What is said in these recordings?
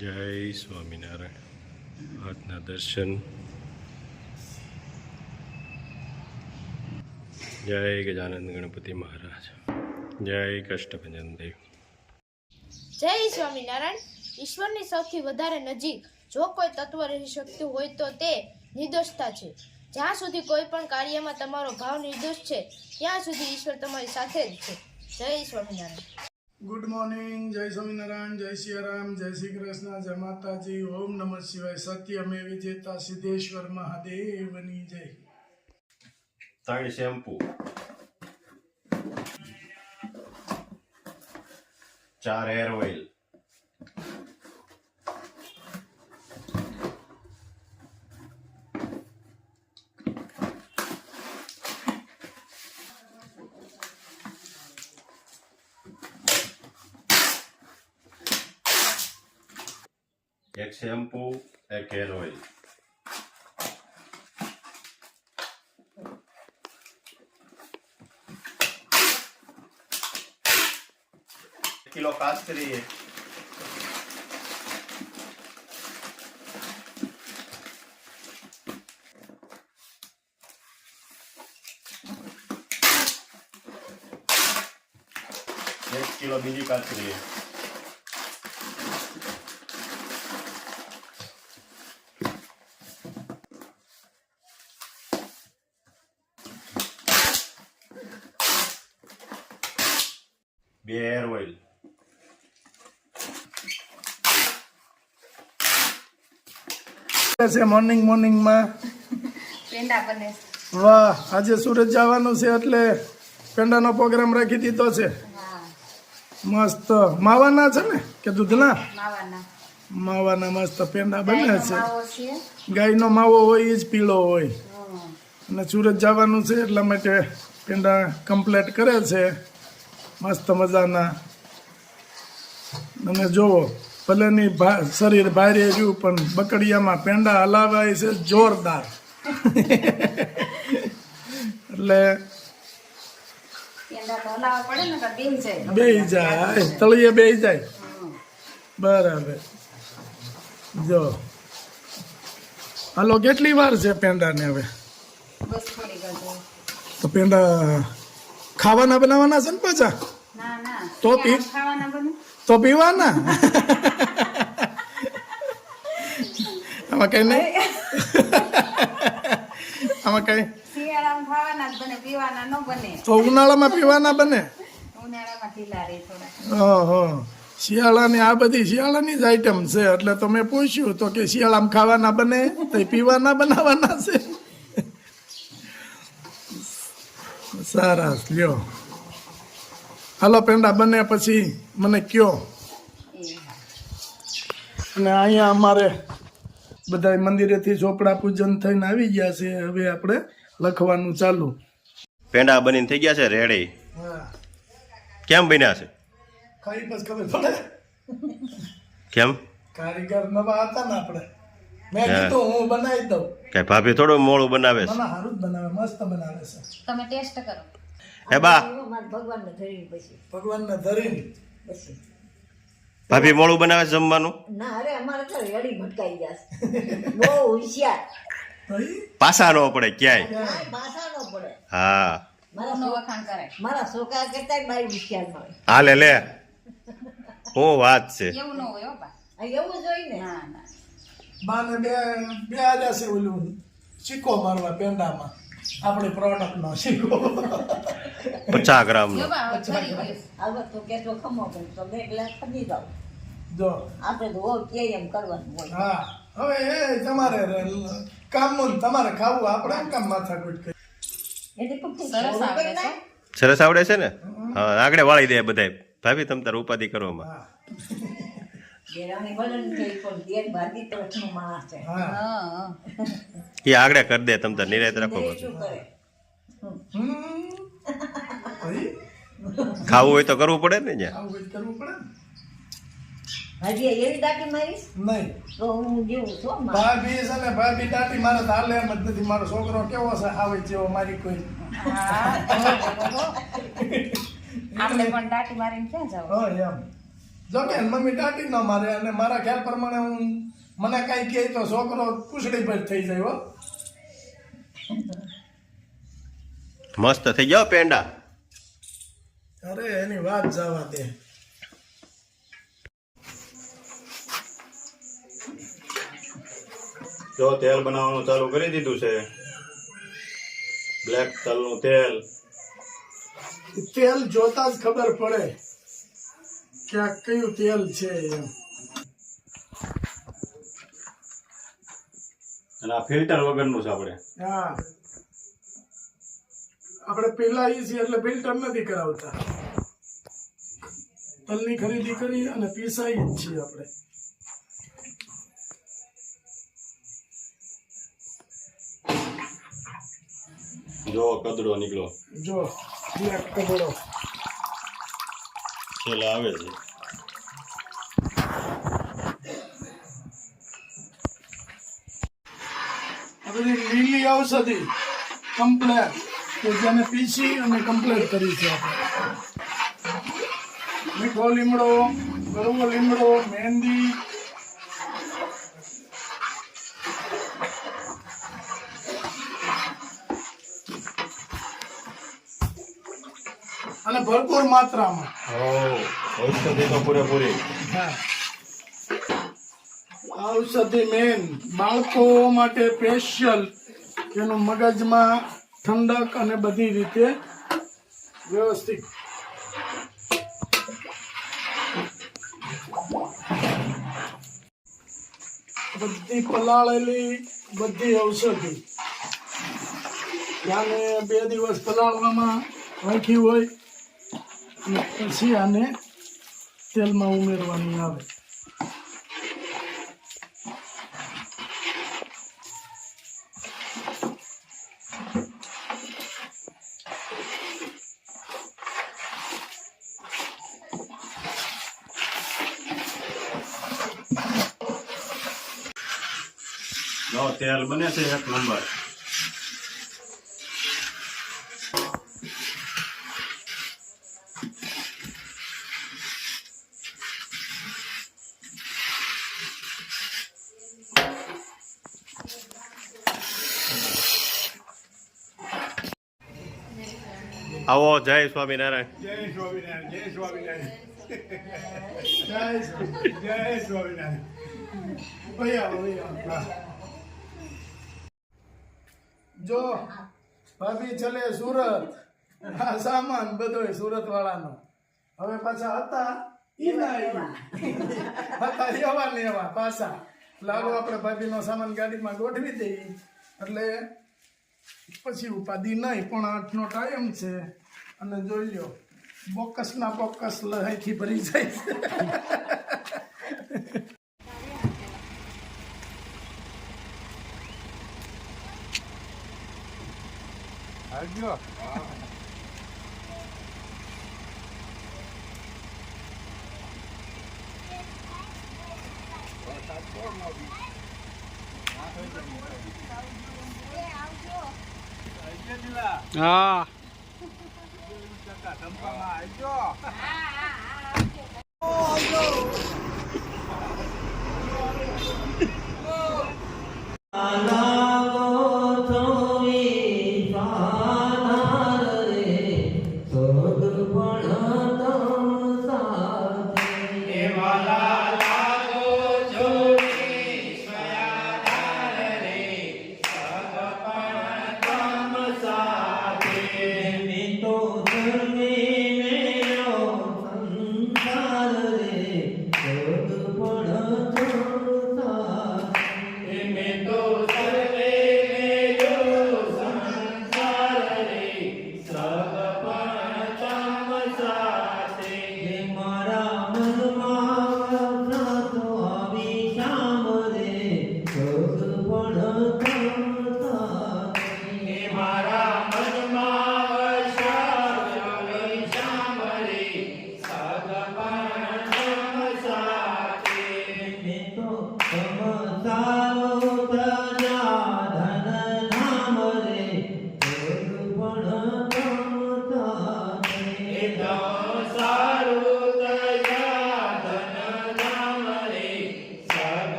જય સ્વામિનારાયણ. આજના દર્શન. જય ગજાનંદ ગણપતિ મહારાજ. જય કષ્ટભંજન દેવ. જય સ્વામિનારાયણ. ઈશ્વરની સૌથી વધારે નજીક જો કોઈ તત્વ રહી શકતું હોય તો તે નિર્દોષતા છે. જ્યાં સુધી કોઈ પણ કાર્યમાં તમારો ભાવ નિર્દોષ છે ત્યાં સુધી ઈશ્વર તમારી સાથે જ છે. જય સ્વામિનારાયણ. Good morning. જય સ્વામિનારાયણ, જય સિયારામ, જય શ્રી કૃષ્ણ, જય માતાજી, ઓમ નમઃ શિવાય. સત્યમે વિજેતા સિદ્ધેશ્વર મહાદેવની જય. 3 shampoo, 4 hair oil, 1 shampoo, 1 hair oil. Kilo કાસ્તરી, 1 કિલો બીજી કાસ્તરી, 2 હેર ઓઇલ, મોર્નિંગમાં પેંડા બને. વાહ, આજે સુરત જવાનું છે એટલે પેંડાનો પ્રોગ્રામ રાખી દીધો છે. મસ્ત માવાના છે ને કે દૂધના? માવાના મસ્ત પેંડા બને છે. ગાયનો માવો હોય એ જ પીળો હોય અને સુરત જવાનું છે એટલા માટે પેંડા કમ્પ્લીટ કરે છે મસ્ત મજાના. અને જોવો ભલેની શરીર ભારે રહ્યું પણ બકડિયામાં પેંડા હલાવાય છે જોરદાર. એટલે બે જાય તળિયે બે જાય બરાબર. જો હાલો, કેટલી વાર છે પેંડાને? હવે તો પેંડા ખાવાના બનાવવાના છે ને પાછા? તો પીવાના. આમાં કઈ નહીં, આમાં કઈ. તો ઉનાળામાં પીવાના બને. ઓહો, શિયાળાની આ બધી શિયાળાની જ આઈટમ છે એટલે તો મેં પૂછ્યું તો કે શિયાળામાં ખાવાના બને તો પીવાના બનાવવાના છે. સરસ, લ્યો હાલો પેંડા બને પછી મને કયો. અને અહીંયા અમારે બધા મંદિરેથી ચોપડા પૂજન થઈને આવી ગયા છે. હવે આપણે લખવાનું ચાલુ. પેંડા બનીને થઈ ગયા છે રેડી. કેમ બન્યા છે? ખાઈ બસ ખબર પડે. કેમ? કારીગર નવા હતા ને આપણે, મેં કીધું હું બનાવી દઉં. કઈ ભાભી થોડું મોળું બનાવે છે? સારું જ બનાવે, મસ્ત બનાવે છે. તમે ટેસ્ટ કરો. હે બા, ભગવાનને ધરીને ભાભી મોળું બનાવે છે જમવાનું? ના, અરે અમારે તો રેડી ભટકાઈ જશે. બહુ હોશિયાર. પાસા ન પડે ક્યાંય. ભાષા ન પડે. હા, મારા છોકરા કરતા બાઈ હોશિયાર મળે. હાલે લે, હું વાત છે. એવું જ હોય ને. બાને બે આજા છે ઓલું સિક્કો મારવા પેંડામાં, આપણી પ્રોડક્ટ નો સિક્કો 50 ગ્રામ નો. હવે તો કેતો ખમો પણ તો બે ગ્લાસ પડી જાવ. જો આપણે તો હોવ કે એમ કરવાનું હોય. હા, હવે એ તમારે કામનું તમારે ખાવું, આપણે કામ માથાકૂટ કરી. સરસ આવડે છે ને? હા, આગળ વાળી દે બધાય. ભાભી તમ તાર ઉપાધિ કરવામાં. એ આગળ કરી દે, તમ તાર નિરાયત રાખો. ખાવું હોય તો કરવું પડે ને. જ્યાં કરવું પડે હજી એવી દાટી મારીશ નહીં તો હું જેવું છું. ભાભી છે ને, ભાભી દાટી મારે તો હાલે એમ જ નથી. મારો છોકરો કેવો છે, આવે જેવો મારી કોઈ. આપણે પણ દાટી મારીને ક્યાં જાવ? હા એમ જો કે મમ્મી ટાટી ન મારે અને મારા ખ્યાલ પ્રમાણે મને કઈ કહે તો છોકરો પૂછડી પર થઈ જાય હો. મસ્ત થઈ જાઓ પેંડા. અરે એની વાત જવા દે. જો તેલ બનાવવાનું ચાલુ કરી દીધું છે. બ્લેક તલનું તેલ. તેલ જોતા જ ખબર પડે કે આ કયું તેલ છે એમ. અને આ ફિલ્ટર વગરનું છે આપણે. હા આપણે પેલા ઈ છીએ એટલે ફિલ્ટર નથી કરાવતા. તલની ખરીદી કરી અને પીસાઈ જ છીએ આપણે. જો કદડો નીકળો જો બ્લેક કપડો છેલ્લા આવે છે. આ બધી લીલી ઔષધિ કમ્પ્લેટ કે જેને પીસી અને કમ્પ્લેટ કરી છે આપણે. મીઠો લીમડો, કડવો લીમડો, મહેંદી, અને ભરપૂર માત્રામાં. ઔષધિ તો પૂરેપૂરી. હા ઔષધિ મેન બાળકો માટે સ્પેશિયલ, એનું મગજમાં ઠંડક અને બધી રીતે વ્યવસ્થિત. બધી પલાળેલી બધી ઔષધિ આને 2 દિવસ પલાળવામાં રાખી હોય અને પછી આને તેલમાં ઉમેરવાની આવે. જો તેલ બને છે 1 નંબર. આવો જય સ્વામિનારાયણ. જય સ્વામિનારાયણ, જય સ્વામિનારાયણ, જય સ્વામિનારાયણ. જો ભાભી ચલે સુરત, આ સામાન બધો સુરત વાળાનો. હવે પાછા હતા ઈ ના આવ્યું. હતા એવા ને એવા પાછા. લાવો આપણે ભાભીનો સામાન ગાડીમાં ગોઠવી દઈએ એટલે પછી ઉપાધિ નહીં. પણ 8નો ટાઈમ છે અને જોઈ લો બોકસના બોકસ લહાઈથી ભરી જાય છે. આવજો. હા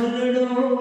પગડો